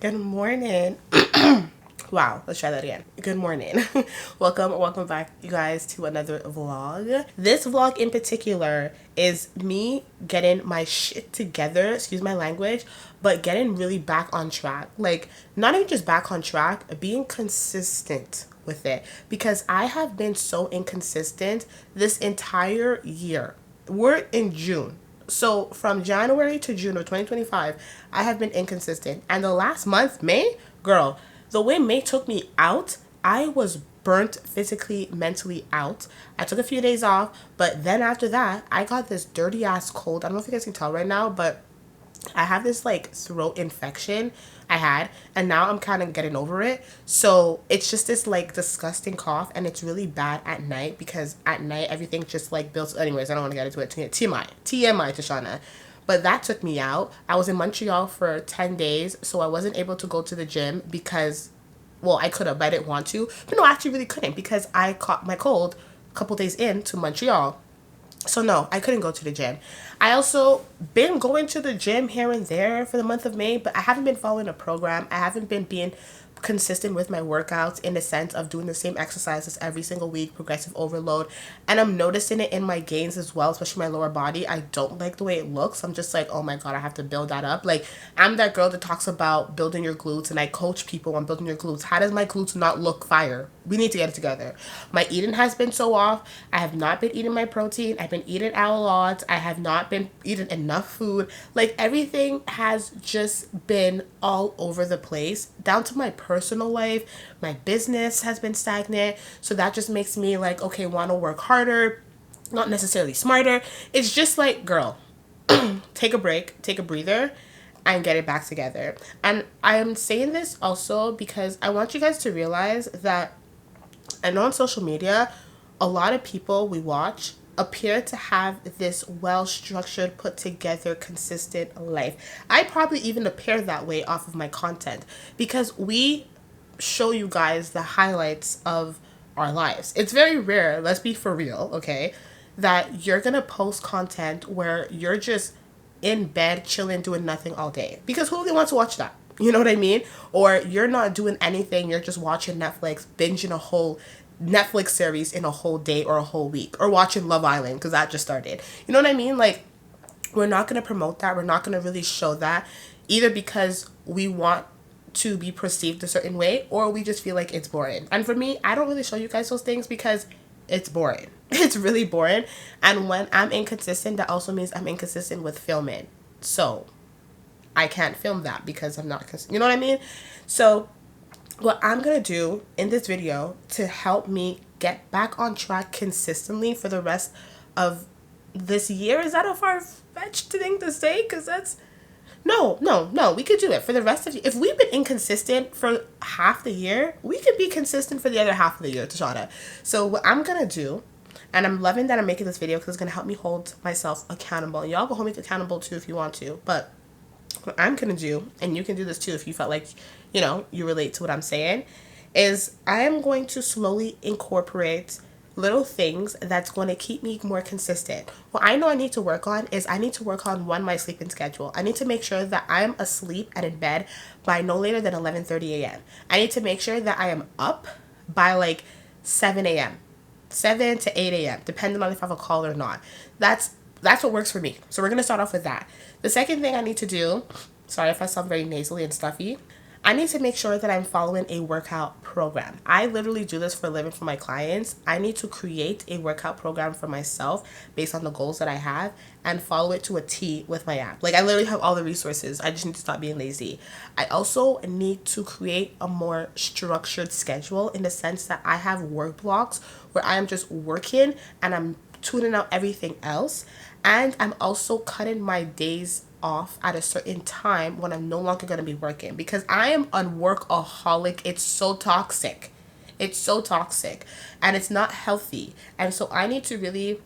Good morning. Wow, let's try that again. Good morning. Welcome back, you guys, to another vlog. This vlog in particular is me getting my shit together, excuse my language, but getting really back on track. Like, not even just back on track, being consistent with it. Because I have been so inconsistent this entire year. We're in June. So from January to June of 2025, I have been inconsistent. And the last month, May, girl, the way May took me out, I was burnt physically, mentally out. I took a few days off, but then after that, I got this dirty ass cold. I don't know if you guys can tell right now, but I have this like throat infection I had, and now I'm kind of getting over it. So it's just this like disgusting cough, and it's really bad at night because at night everything just like builds. Anyways, I don't want to get into it. TMI to Shauna. But that took me out. I was in Montreal for 10 days, so I wasn't able to go to the gym because, well, I could have, but I didn't want to. But no, I actually really couldn't because I caught my cold a couple days into Montreal. So no, I couldn't go to the gym. I also been going to the gym here and there for the month of May, but I haven't been following a program. I haven't been being consistent with my workouts in the sense of doing the same exercises every single week, progressive overload. And I'm noticing it in my gains as well, especially my lower body. I don't like the way it looks. I'm just like, oh my God, I have to build that up. Like, I'm that girl that talks about building your glutes, and I coach people on building your glutes. How does my glutes not look fire? We need to get it together. My eating has been so off. I have not been eating my protein. I've been eating out a lot. I have not been eating enough food. Like, everything has just been all over the place, down to my personal life. My business has been stagnant. So that just makes me like, okay, want to work harder, not necessarily smarter. It's just like, girl, take a break, take a breather, and get it back together. And I am saying this also because I want you guys to realize that I know on social media, a lot of people we watch appear to have this well-structured, put together, consistent life. I probably even appear that way off of my content because we show you guys the highlights of our lives. It's very rare, let's be for real, okay, that you're gonna post content where you're just in bed chilling doing nothing all day, because who really wants to watch that? You know what I mean? Or you're not doing anything, you're just watching Netflix, binging a whole Netflix series in a whole day or a whole week, or watching Love Island because that just started. You know what I mean? Like, we're not going to promote that. We're not going to really show that, either because we want to be perceived a certain way, or we just feel like it's boring. And for me, I don't really show you guys those things because it's boring. It's really boring. And when I'm inconsistent, that also means I'm inconsistent with filming. So I can't film that because I'm not, you know what I mean? So what I'm going to do in this video to help me get back on track consistently for the rest of this year, is that a far-fetched thing to say? Because that's, no, we could do it for the rest of, if we've been inconsistent for half the year, we could be consistent for the other half of the year, Tashana. So what I'm going to do, and I'm loving that I'm making this video because it's going to help me hold myself accountable. Y'all go hold me accountable too if you want to, but what I'm going to do, and you can do this too if you felt like, you know, you relate to what I'm saying, is I am going to slowly incorporate little things that's going to keep me more consistent. What I know I need to work on is I need to work on, one, my sleeping schedule. I need to make sure that I'm asleep and in bed by no later than 11:30 a.m. I need to make sure that I am up by like 7 a.m. 7 to 8 a.m. depending on if I have a call or not. That's what works for me. So we're going to start off with that. The second thing I need to do, sorry if I sound very nasally and stuffy, I need to make sure that I'm following a workout program. I literally do this for a living for my clients. I need to create a workout program for myself based on the goals that I have and follow it to a T with my app. Like, I literally have all the resources. I just need to stop being lazy. I also need to create a more structured schedule in the sense that I have work blocks where I am just working and I'm tuning out everything else. And I'm also cutting my days off at a certain time when I'm no longer going to be working, because I am a workaholic. It's so toxic. It's so toxic and it's not healthy. And so I need to really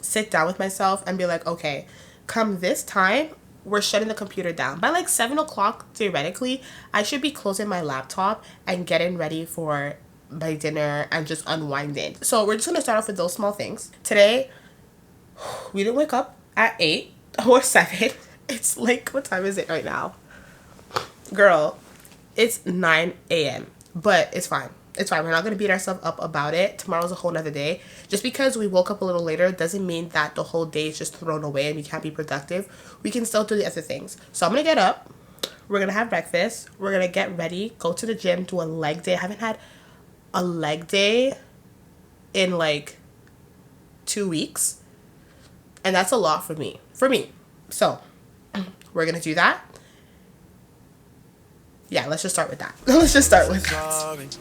sit down with myself and be like, okay, come this time, we're shutting the computer down. By like 7 o'clock, theoretically, I should be closing my laptop and getting ready for my dinner and just unwinding. So we're just going to start off with those small things. Today, we didn't wake up at 8 or 7. It's like, what time is it right now? Girl, It's 9 a.m. But it's fine. It's fine. We're not going to beat ourselves up about it. Tomorrow's a whole nother day. Just because we woke up a little later doesn't mean that the whole day is just thrown away and we can't be productive. We can still do the other things. So I'm going to get up. We're going to have breakfast. We're going to get ready, go to the gym, do a leg day. I haven't had a leg day in like 2 weeks. And that's a lot for me. So we're going to do that. Yeah, let's just start with that. Let's just start with that. It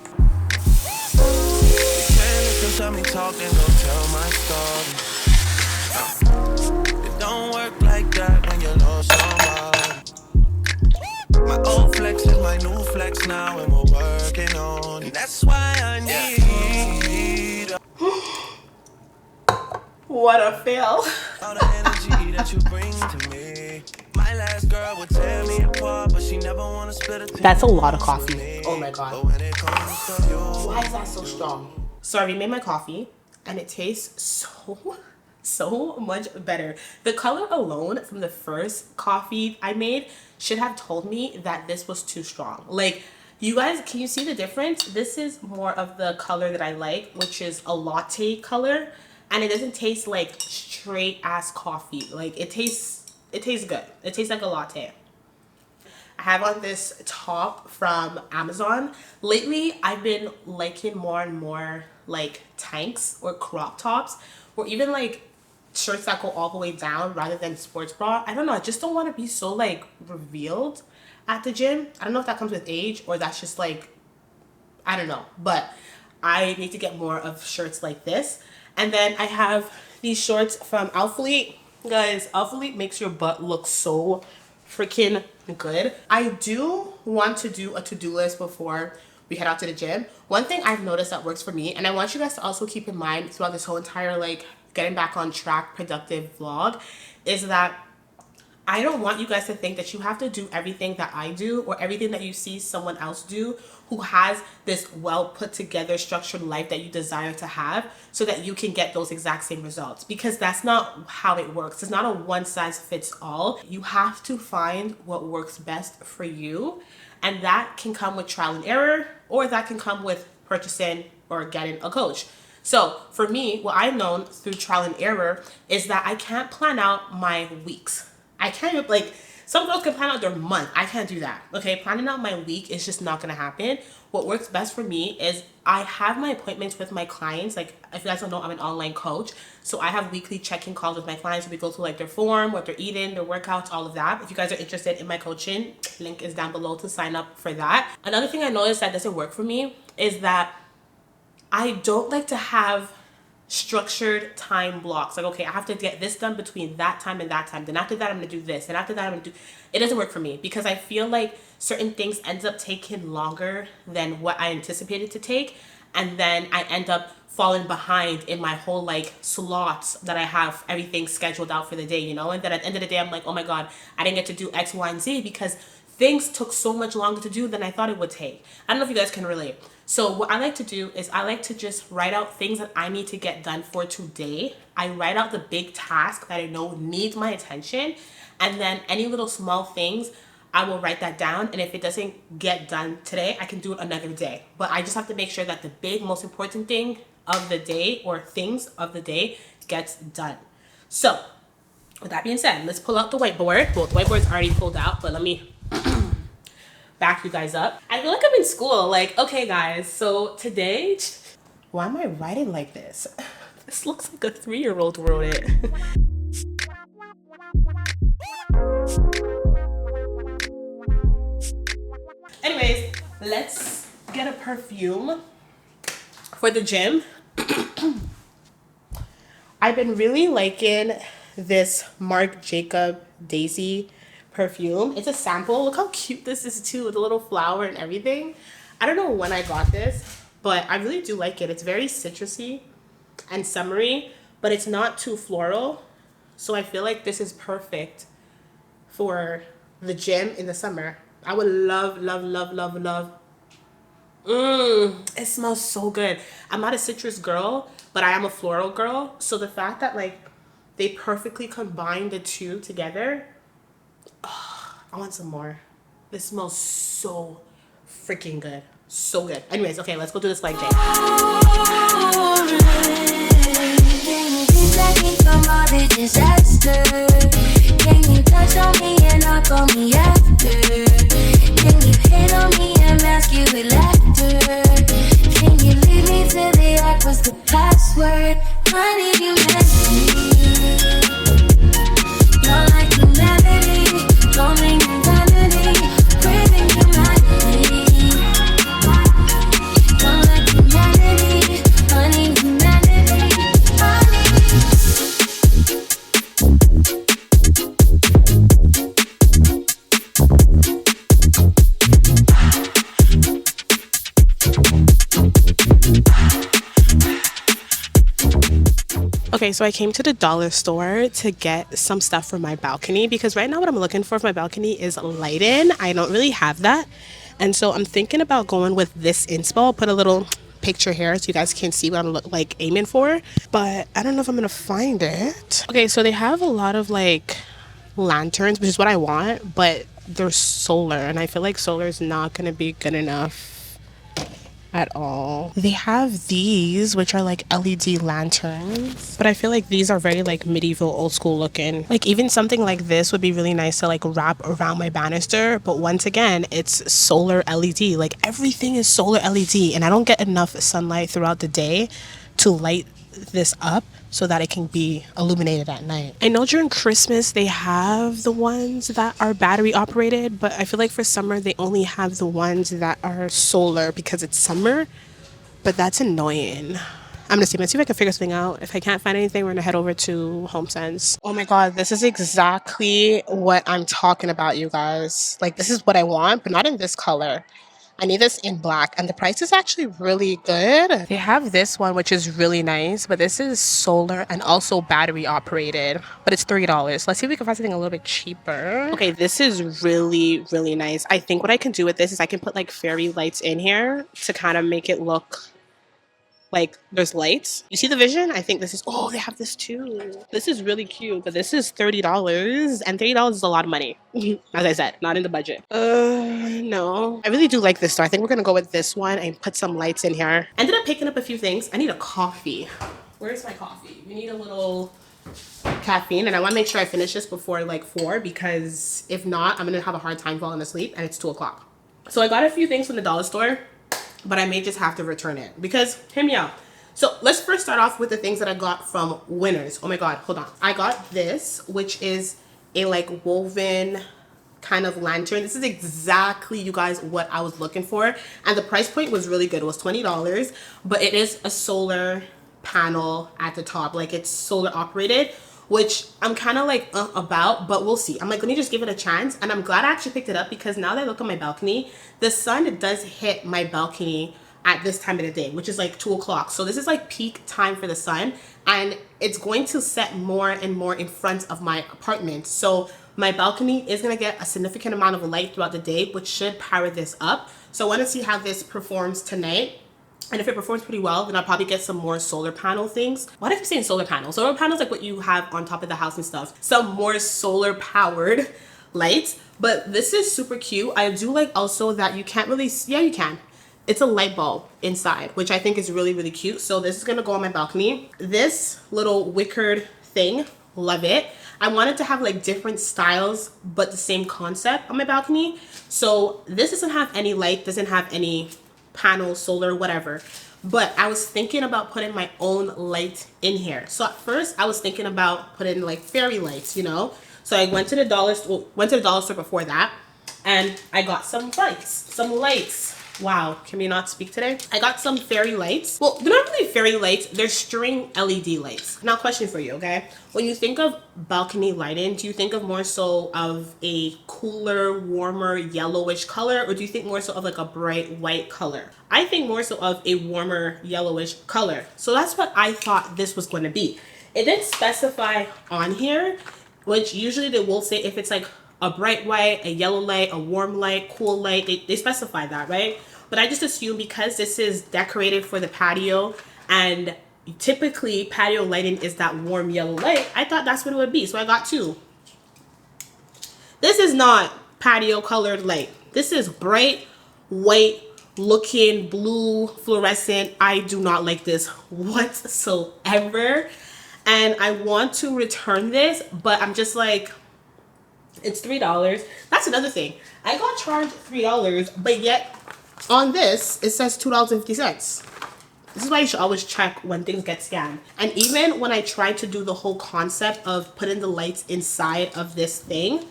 don't work like that when you love somebody. My old flex is my new flex now, and we're working on it. That's why I need. What a fail. All the energy that you bring to me. My last girl would tear me apart, but she never wanna split a. That's a lot of coffee. Oh my god. Why is that so strong? So I remade my coffee and it tastes so much better. The color alone from the first coffee I made should have told me that this was too strong. Like, you guys, can you see the difference? This is more of the color that I like, which is a latte color, and it doesn't taste like straight ass coffee. Like, it tastes good. It tastes like a latte. I have on this top from Amazon. Lately, I've been liking more and more like tanks or crop tops, or even like shirts that go all the way down rather than sports bra. I don't know. I just don't want to be so like revealed at the gym. I don't know if that comes with age or that's just like, I don't know. But I need to get more of shirts like this. And then I have these shorts from Alphalete. Guys, Alphalete makes your butt look so freaking good. I do want to do a to-do list before we head out to the gym. One thing I've noticed that works for me, and I want you guys to also keep in mind throughout this whole entire like getting back on track productive vlog, is that I don't want you guys to think that you have to do everything that I do or everything that you see someone else do who has this well put together structured life that you desire to have, so that you can get those exact same results, because that's not how it works. It's not a one size fits all. You have to find what works best for you, and that can come with trial and error, or that can come with purchasing or getting a coach. So for me, what I've known through trial and error is that I can't plan out my weeks. I can't, like, some girls can plan out their month. I can't do that. Okay, planning out my week is just not gonna happen. What works best for me is I have my appointments with my clients. Like, if you guys don't know, I'm an online coach. So I have weekly check-in calls with my clients. We go through like their form, what they're eating, their workouts, all of that. If you guys are interested in my coaching, link is down below to sign up for that. Another thing I noticed that doesn't work for me is that I don't like to have structured time blocks. Like, okay, I have to get this done between that time and that time. Then after that, I'm going to do this. And after that, I'm going to do... It doesn't work for me because I feel like certain things ends up taking longer than what I anticipated to take. And then I end up falling behind in my whole like slots that I have everything scheduled out for the day, you know? And then at the end of the day, I'm like, oh my God, I didn't get to do X, Y, and Z because things took so much longer to do than I thought it would take. I don't know if you guys can relate. So what I like to do is I like to just write out things that I need to get done for today. I write out the big task that I know needs my attention. And then any little small things, I will write that down. And if it doesn't get done today, I can do it another day. But I just have to make sure that the big, most important thing of the day or things of the day gets done. So with that being said, let's pull out the whiteboard. Well, the whiteboard's already pulled out, but let me back you guys up. I feel like I'm in school. Like, okay guys, so today, why am I writing like this? This looks like a 3-year-old wrote it. Anyways, let's get a perfume for the gym. I've been really liking this Marc Jacob Daisy perfume. It's a sample. Look how cute this is too, with a little flower and everything. I don't know when I got this, but I really do like it. It's very citrusy and summery, but it's not too floral. So I feel like this is perfect for the gym in the summer. I would love, love, love, love, love. It smells so good. I'm not a citrus girl, but I am a floral girl. So the fact that like they perfectly combine the two together, I want some more. This smells so freaking good. So good. Anyways, okay, let's go do this leg day. Can you touch on me and knock on me after? Can you hit on me and mask you with laughter? Can you leave me to the act? What's the password? I need humanity. You're like humanity. Don't make me vanity. Craving humanity. You're like humanity. I need humanity. I need. Okay, so I came to the dollar store to get some stuff for my balcony because right now what I'm looking for my balcony is lighting. I don't really have that. And so I'm thinking about going with this inspo. I'll put a little picture here so you guys can see what I'm like aiming for. But I don't know if I'm going to find it. Okay, so they have a lot of like lanterns, which is what I want, but they're solar. And I feel like solar is not going to be good enough at all. They have these, which are like LED lanterns, but I feel like these are very like medieval, old school looking. Like even something like this would be really nice to like wrap around my banister, but once again, it's solar LED. Like everything is solar LED, and I don't get enough sunlight throughout the day to light this up so that it can be illuminated at night. I know during Christmas they have the ones that are battery operated, but I feel like for summer they only have the ones that are solar because it's summer, but that's annoying. I'm gonna see if I can figure something out. If I can't find anything, we're gonna head over to HomeSense. Oh my god, this is exactly what I'm talking about, you guys. Like this is what I want, but not in this color. I need this in black, and the price is actually really good. They have this one, which is really nice, but this is solar and also battery operated, but it's $3. Let's see if we can find something a little bit cheaper. Okay, this is really, really nice. I think what I can do with this is I can put like fairy lights in here to kind of make it look like there's lights. You see the vision? I think this is, oh, they have this too. This is really cute, but this is $30, and $30 is a lot of money. As I said, not in the budget. No. I really do like this store. I think we're gonna go with this one and put some lights in here. Ended up picking up a few things. I need a coffee. Where's my coffee? We need a little caffeine, and I wanna make sure I finish this before like 4, because if not, I'm gonna have a hard time falling asleep, and it's 2 o'clock. So I got a few things from the dollar store, but I may just have to return it because, hear me out. So let's first start off with the things that I got from Winners. Oh my god, hold on. I got this, which is a like woven kind of lantern. This is exactly, you guys, what I was looking for, and the price point was really good. It was $20, but it is a solar panel at the top. Like it's solar operated, which I'm kind of like about, but we'll see. I'm like, let me just give it a chance, and I'm glad I actually picked it up because now that I look at my balcony, the sun does hit my balcony at this time of the day, which is like 2 o'clock. So this is like peak time for the sun, and it's going to set more and more in front of my apartment. So my balcony is going to get a significant amount of light throughout the day, which should power this up. So I want to see how this performs tonight. And if it performs pretty well, then I'll probably get some more solar panel things. Why do I keep saying solar panels? Solar panels like what you have on top of the house and stuff. Some more solar powered lights. But this is super cute. I do like also that you can't really, yeah, you can. It's a light bulb inside, which I think is really, really cute. So this is gonna go on my balcony. This little wickered thing, love it. I wanted to have like different styles, but the same concept on my balcony. So this doesn't have any light, doesn't have any panel, solar, whatever. But I was thinking about putting my own light in here. So at first I was thinking about putting like fairy lights, you know? So I went to the dollar store before that, and I got some lights. Wow, can we not speak today? I got some fairy lights. Well, they're not really fairy lights, they're string LED lights. Now, question for you, okay? When you think of balcony lighting, do you think of more so of a cooler, warmer, yellowish color, or do you think more so of like a bright white color? I think more so of a warmer, yellowish color. So that's what I thought this was going to be. It didn't specify on here, which usually they will say if it's like a bright white, a yellow light, a warm light, cool light. They specify that, right? But I just assume because this is decorated for the patio, and typically patio lighting is that warm yellow light, I thought that's what it would be. So I got 2. This is not patio colored light. This is bright, white looking blue fluorescent. I do not like this whatsoever, and I want to return this, but I'm just like, it's $3. That's another thing. I got charged $3, but yet on this it says $2.50. This is why you should always check when things get scammed. And even when I tried to do the whole concept of putting the lights inside of this thing,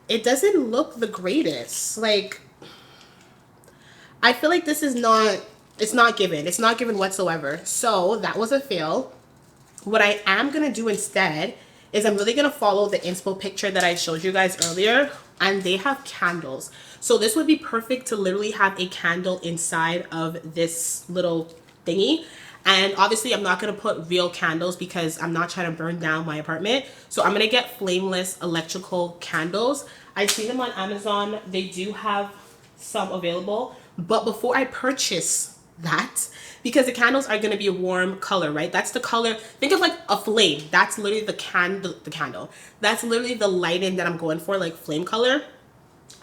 it doesn't look the greatest. Like, I feel like this is not, it's not given. It's not given whatsoever. So that was a fail. What I am going to do instead is I'm really going to follow the inspo picture that I showed you guys earlier. And they have candles. So this would be perfect to literally have a candle inside of this little thingy. And obviously I'm not going to put real candles because I'm not trying to burn down my apartment. So I'm going to get flameless electrical candles. I see them on Amazon. They do have some available. But before I purchase that, because the candles are going to be a warm color, right? That's the color. Think of like a flame. That's literally the candle. That's literally the lighting that I'm going for, like flame color.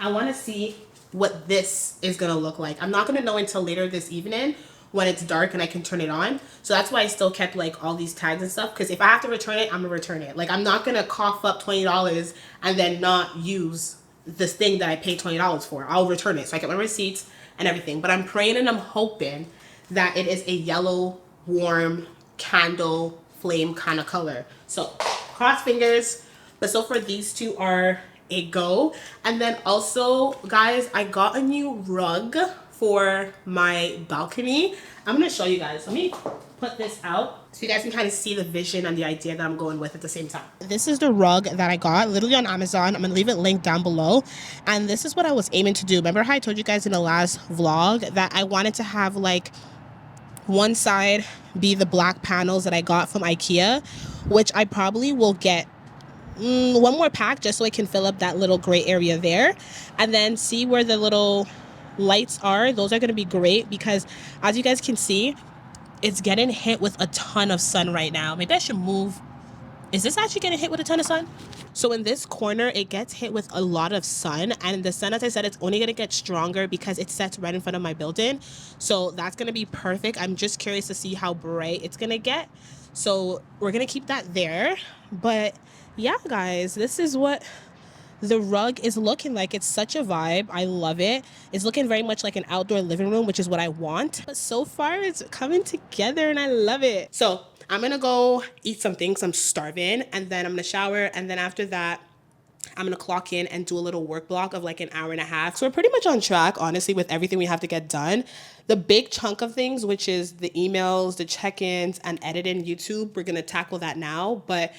I want to see what this is going to look like. I'm not going to know until later this evening when it's dark and I can turn it on. So that's why I still kept like all these tags and stuff, because if I have to return it, I'm gonna return it. Like, I'm not gonna cough up $20 and then not use this thing that I paid $20 for. I'll return it so I get my receipts and everything. But I'm praying and I'm hoping that it is a yellow, warm, candle, flame kind of color. So cross fingers. But so far these two are a go. And then also, guys, I got a new rug for my balcony. I'm gonna show you guys. Let me put this out so you guys can kind of see the vision and the idea that I'm going with at the same time. This is the rug that I got literally on Amazon. I'm gonna leave it linked down below. And this is what I was aiming to do. Remember how I told you guys in the last vlog that I wanted to have like one side be the black panels that I got from IKEA, which I probably will get one more pack just so I can fill up that little gray area there. And then see where the little lights are. Those are going to be great because as you guys can see, it's getting hit with a ton of sun right now. Maybe I should move. Is this actually getting hit with a ton of sun? So in this corner, it gets hit with a lot of sun, and the sun, as I said, it's only going to get stronger because it sets right in front of my building. So that's going to be perfect. I'm just curious to see how bright it's going to get. So we're going to keep that there. But yeah, guys, this is what the rug is looking like. It's such a vibe. I love it. It's looking very much like an outdoor living room, which is what I want. But so far it's coming together and I love it. So I'm gonna go eat something because I'm starving, and then I'm gonna shower, and then after that I'm gonna clock in and do a little work block of like an hour and a half. So we're pretty much on track, honestly, with everything we have to get done. The big chunk of things, which is the emails, the check-ins, and editing YouTube, we're gonna tackle that now. But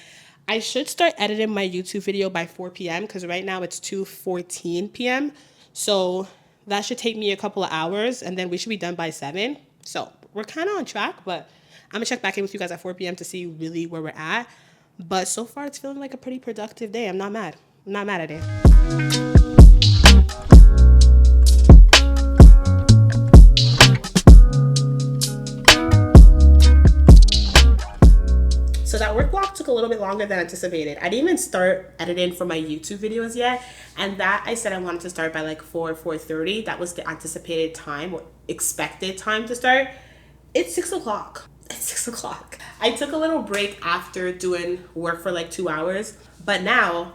I should start editing my YouTube video by 4 p.m. because right now it's 2:14 p.m. So that should take me a couple of hours, and then we should be done by 7. So we're kind of on track, but I'm gonna check back in with you guys at 4 p.m. to see really where we're at. But so far it's feeling like a pretty productive day. I'm not mad. I'm not mad at it. So that work block took a little bit longer than anticipated. I didn't even start editing for my YouTube videos yet. And that I said I wanted to start by like 4:30. That was the anticipated time or expected time to start. It's 6 o'clock. It's 6 o'clock. I took a little break after doing work for like 2 hours. But now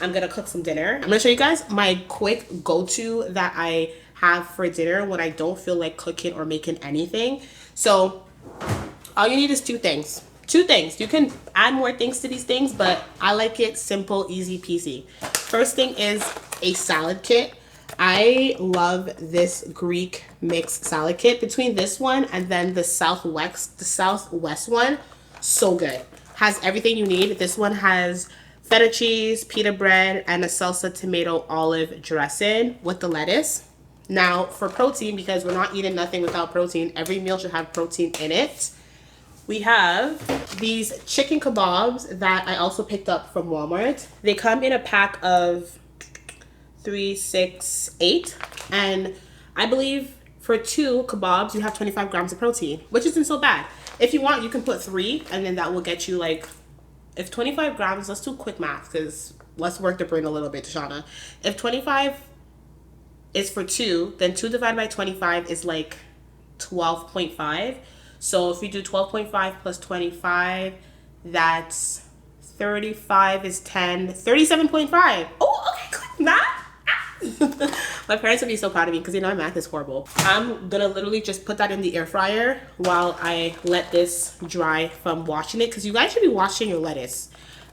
I'm gonna cook some dinner. I'm gonna show you guys my quick go-to that I have for dinner when I don't feel like cooking or making anything. So all you need is two things. You can add more things to these things, but I like it simple, easy peasy. First thing is a salad kit. I love this Greek mixed salad kit. Between this one and then the Southwest one, so good. Has everything you need. This one has feta cheese, pita bread, and a salsa tomato olive dressing with the lettuce. Now for protein, because we're not eating nothing without protein, every meal should have protein in it. We have these chicken kebabs that I also picked up from Walmart. They come in a pack of 3, 6, 8. And I believe for 2 kebabs, you have 25 grams of protein, which isn't so bad. If you want, you can put 3, and then that will get you like, if 25 grams, let's do quick math, because let's work the brain a little bit, Tashana. If 25 is for 2, then 2 divided by 25 is like 12.5. So if you do 12.5 plus 25, that's 35 is 10, 37.5. Oh, okay, good math. My parents would be so proud of me because my math is horrible. I'm gonna literally just put that in the air fryer while I let this dry from washing it, because you guys should be washing your lettuce.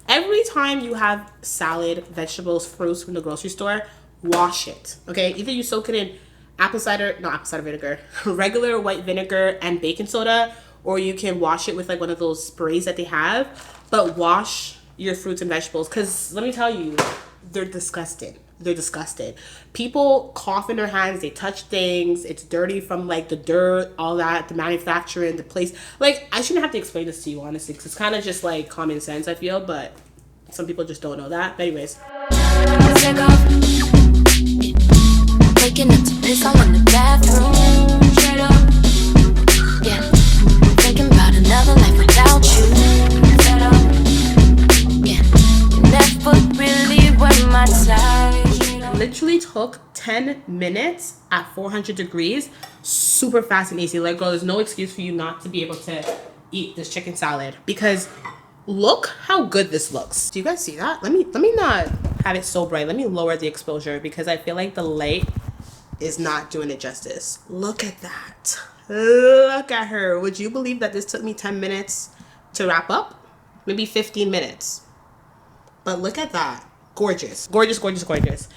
Every time you have salad, vegetables, fruits from the grocery store, wash it, okay? Either you soak it in apple cider vinegar, regular white vinegar and baking soda, or you can wash it with like one of those sprays that they have. But wash your fruits and vegetables, because let me tell you, they're disgusting. They're disgusting. People cough in their hands, they touch things, it's dirty from like the dirt, all that, the manufacturing, the place. Like, I shouldn't have to explain this to you, honestly, because it's kind of just like common sense, I feel, but some people just don't know that. But anyways. Waking up to piss all in the bathroom. Straight up. Yeah. Thinking about another life without you. Set up. Yeah. You never really were my type. Literally took 10 minutes at 400 degrees. Super fast and easy. Like, girl, there's no excuse for you not to be able to eat this chicken salad, because look how good this looks. Do you guys see that? Let me not have it so bright. Let me lower the exposure, because I feel like the light is not doing it justice. Look at that. Look at her. Would you believe that this took me 10 minutes to wrap up? Maybe 15 minutes. But look at that. Gorgeous. Gorgeous, gorgeous, gorgeous.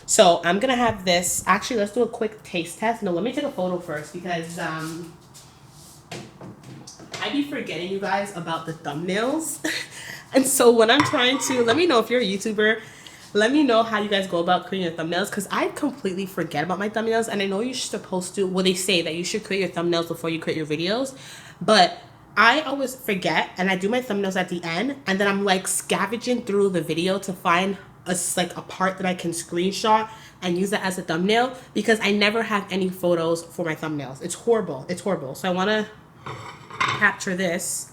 So I'm gonna have this. Actually, let's do a quick taste test. No, let me take a photo first, because I be forgetting, you guys, about the thumbnails. And so when I'm trying to, let me know if you're a YouTuber, let me know how you guys go about creating your thumbnails, because I completely forget about my thumbnails. And I know you're supposed to, well, they say that you should create your thumbnails before you create your videos, but I always forget, and I do my thumbnails at the end, and then I'm like scavenging through the video to find a part that I can screenshot and use that as a thumbnail, because I never have any photos for my thumbnails. It's horrible. It's horrible. So I want to capture this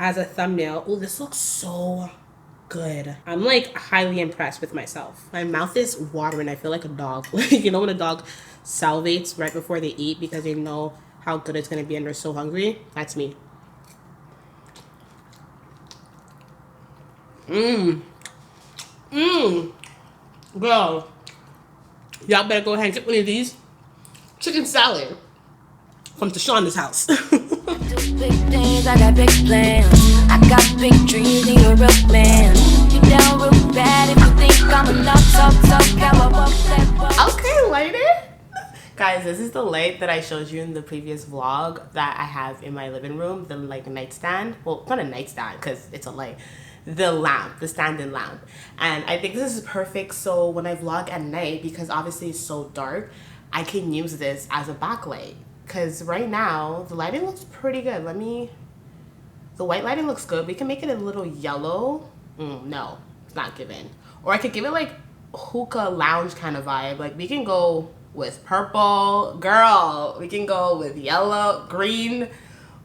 as a thumbnail. Oh, this looks so good. I'm like highly impressed with myself. My mouth is watering. I feel like a dog. You know when a dog salivates right before they eat because they know how good it's going to be and they're so hungry? That's me. Girl, y'all better go ahead and get one of these chicken salad from Tashonda's house. Big things, I got big plans. I got big dreams, and you're a real man. You down real bad if you think I'm enough. Okay, light it. Guys, this is the light that I showed you in the previous vlog that I have in my living room. The like nightstand. Well, not a nightstand because it's a light. The lamp, the standing lamp. And I think this is perfect. So when I vlog at night, because obviously it's so dark, I can use this as a backlight. Because right now, the lighting looks pretty good. The white lighting looks good. We can make it a little yellow. No, it's not giving. Or I could give it like hookah lounge kind of vibe. Like we can go with purple. Girl, we can go with yellow, green.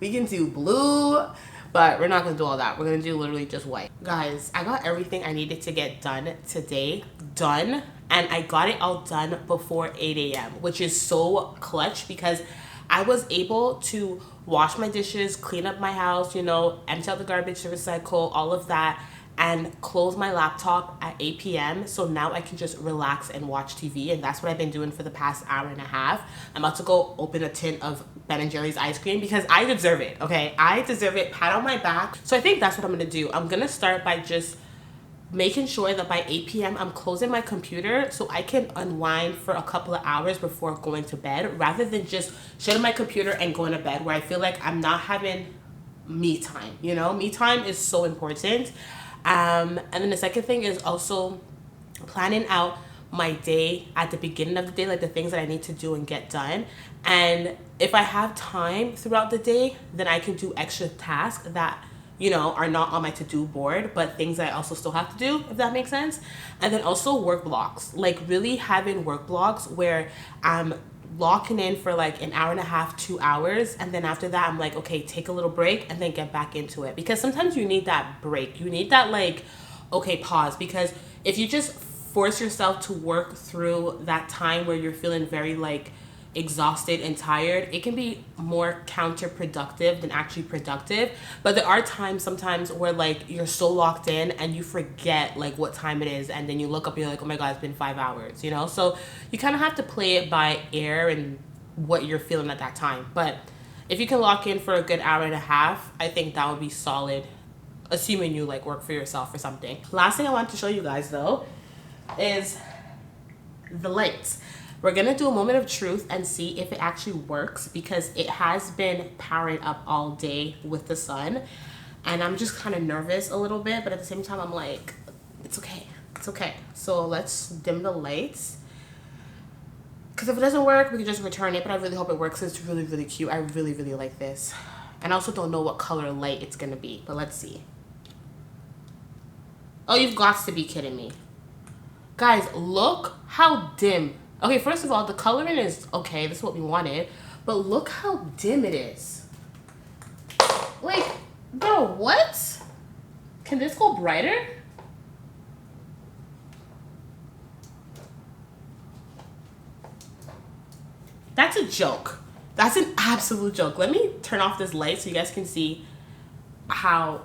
We can do blue. But we're not going to do all that. We're going to do literally just white. Guys, I got everything I needed to get done today. Done. And I got it all done before 8 a.m. Which is so clutch because I was able to wash my dishes, clean up my house, you know, empty out the garbage to recycle, all of that, and close my laptop at 8 p.m. So now I can just relax and watch TV. And that's what I've been doing for the past hour and a half. I'm about to go open a tin of Ben & Jerry's ice cream because I deserve it, okay? I deserve it. Pat on my back. So I think that's what I'm going to do. I'm going to start by just making sure that by 8 p.m. I'm closing my computer so I can unwind for a couple of hours before going to bed, rather than just shutting my computer and going to bed, where I feel like I'm not having me time, you know? Me time is so important. And then the second thing is also planning out my day at the beginning of the day, like the things that I need to do and get done. And if I have time throughout the day, then I can do extra tasks that, you know, are not on my to-do board, but things that I also still have to do, if that makes sense. And then also work blocks, like really having work blocks where I'm locking in for like an hour and a half, 2 hours, and then after that I'm like, okay, take a little break and then get back into it, because sometimes you need that break. You need that like, okay, pause, because if you just force yourself to work through that time where you're feeling very like exhausted and tired, it can be more counterproductive than actually productive. But there are times sometimes where like you're so locked in and you forget like what time it is, and then you look up and you're like, oh my god, it's been 5 hours, you know? So you kind of have to play it by ear and what you're feeling at that time. But if you can lock in for a good hour and a half, I think that would be solid, assuming you like work for yourself or something. Last thing I want to show you guys though is the lights. We're gonna do a moment of truth and see if it actually works, because it has been powering up all day with the sun, and I'm just kind of nervous a little bit, but at the same time I'm like, it's okay, it's okay. So let's dim the lights, because if it doesn't work we can just return it, but I really hope it works. It's really, really cute. I really, really like this, and I also don't know what color light it's gonna be, but let's see. Oh, you've got to be kidding me. Guys, look how dim. Okay, first of all, the coloring is okay. This is what we wanted. But look how dim it is. Like, bro, what? Can this go brighter? That's a joke. That's an absolute joke. Let me turn off this light so you guys can see how...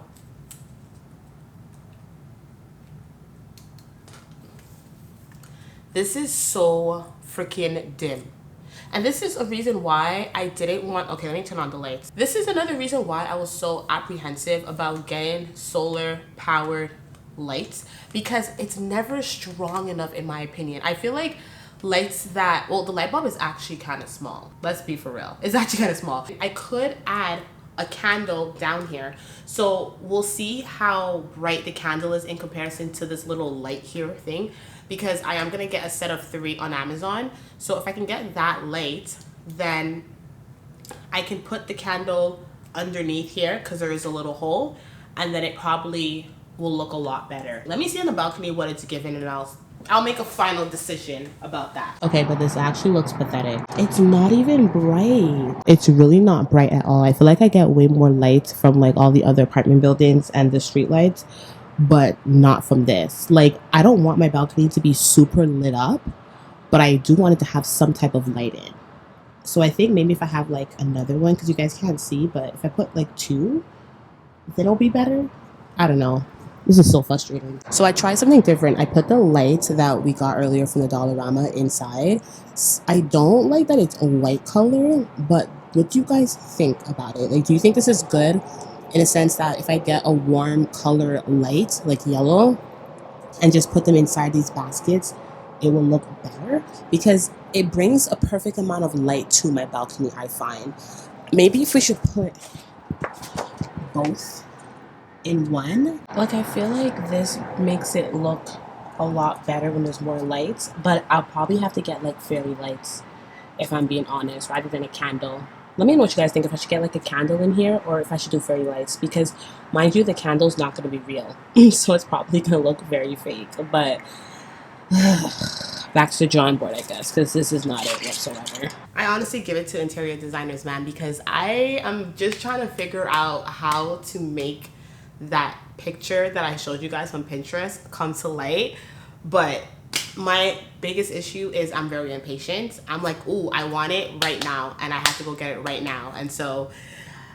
This is so freaking dim. And this is a reason why I didn't want... Okay, let me turn on the lights. This is another reason why I was so apprehensive about getting solar powered lights, because it's never strong enough in my opinion. I feel like lights that... Well, the light bulb is actually kind of small. Let's be for real. It's actually kind of small. I could add a candle down here, so we'll see how bright the candle is in comparison to this little light here thing, because I am gonna get a set of 3 on Amazon. So if I can get that light, then I can put the candle underneath here because there is a little hole, and then it probably will look a lot better. Let me see on the balcony what it's given, and I'll make a final decision about that. Okay, but this actually looks pathetic. It's not even bright. It's really not bright at all. I feel like I get way more light from like all the other apartment buildings and the street lights, but not from this. Like, I don't want my balcony to be super lit up, but I do want it to have some type of light in. So I think maybe if I have like another one, because you guys can't see, but if I put like 2, then it'll be better. I don't know. This is so frustrating. So I tried something different. I put the light that we got earlier from the Dollarama inside. I don't like that it's a white color, but what do you guys think about it? Like, do you think this is good in a sense that if I get a warm color light, like yellow, and just put them inside these baskets, it will look better? Because it brings a perfect amount of light to my balcony, I find. Maybe if we should put both in one. Like, I feel like this makes it look a lot better when there's more lights, but I'll probably have to get like fairy lights, if I'm being honest, rather than a candle. Let me know what you guys think, if I should get like a candle in here or if I should do fairy lights, because mind you, the candle's not going to be real. So it's probably going to look very fake, but back to the drawing board, I guess, because this is not it whatsoever. I honestly give it to interior designers, man, because I am just trying to figure out how to make that picture that I showed you guys on Pinterest come to light. But my biggest issue is I'm very impatient. I'm like, ooh, I want it right now, and I have to go get it right now. And so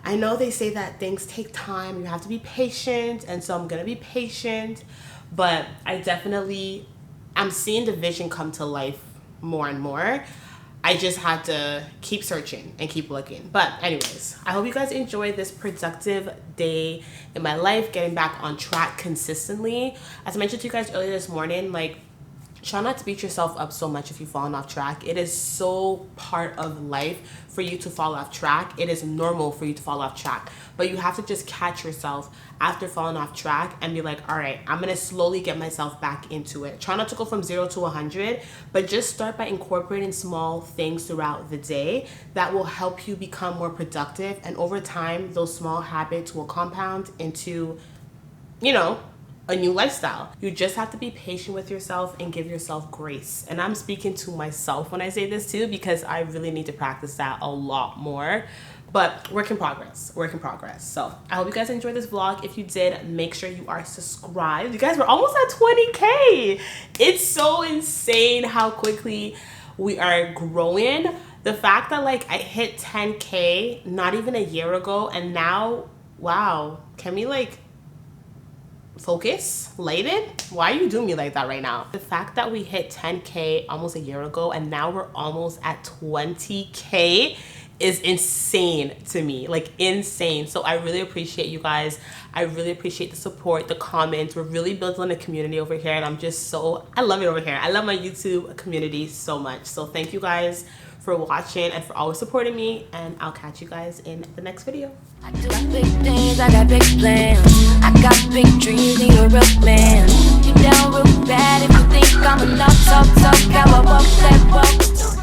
I know they say that things take time, you have to be patient, and so I'm gonna be patient, but I'm seeing the vision come to life more and more. I just had to keep searching and keep looking. But anyways, I hope you guys enjoyed this productive day in my life, getting back on track consistently. As I mentioned to you guys earlier this morning, like, try not to beat yourself up so much if you've fallen off track. It is so part of life for you to fall off track. It is normal for you to fall off track. But you have to just catch yourself after falling off track and be like, all right, I'm going to slowly get myself back into it. Try not to go from 0 to 100, but just start by incorporating small things throughout the day that will help you become more productive. And over time, those small habits will compound into, you know, a new lifestyle. You just have to be patient with yourself and give yourself grace. And I'm speaking to myself when I say this too, because I really need to practice that a lot more. But work in progress. So I hope you guys enjoyed this vlog. If you did, make sure you are subscribed. You guys, we're almost at 20K. It's so insane how quickly we are growing. The fact that like I hit 10K not even a year ago, and now, wow, can we like focus, lighten? Why are you doing me like that right now? The fact that we hit 10K almost a year ago and now we're almost at 20K is insane to me, like insane. So I really appreciate you guys. I really appreciate the support, the comments. We're really building a community over here, and I'm just so, I love it over here. I love my YouTube community so much. So thank you guys for watching and for always supporting me, and I'll catch you guys in the next video. I do big things, I got big plans. I got big dreams, need a real man. You down real bad if you think I'm enough, talk, I walk that walk.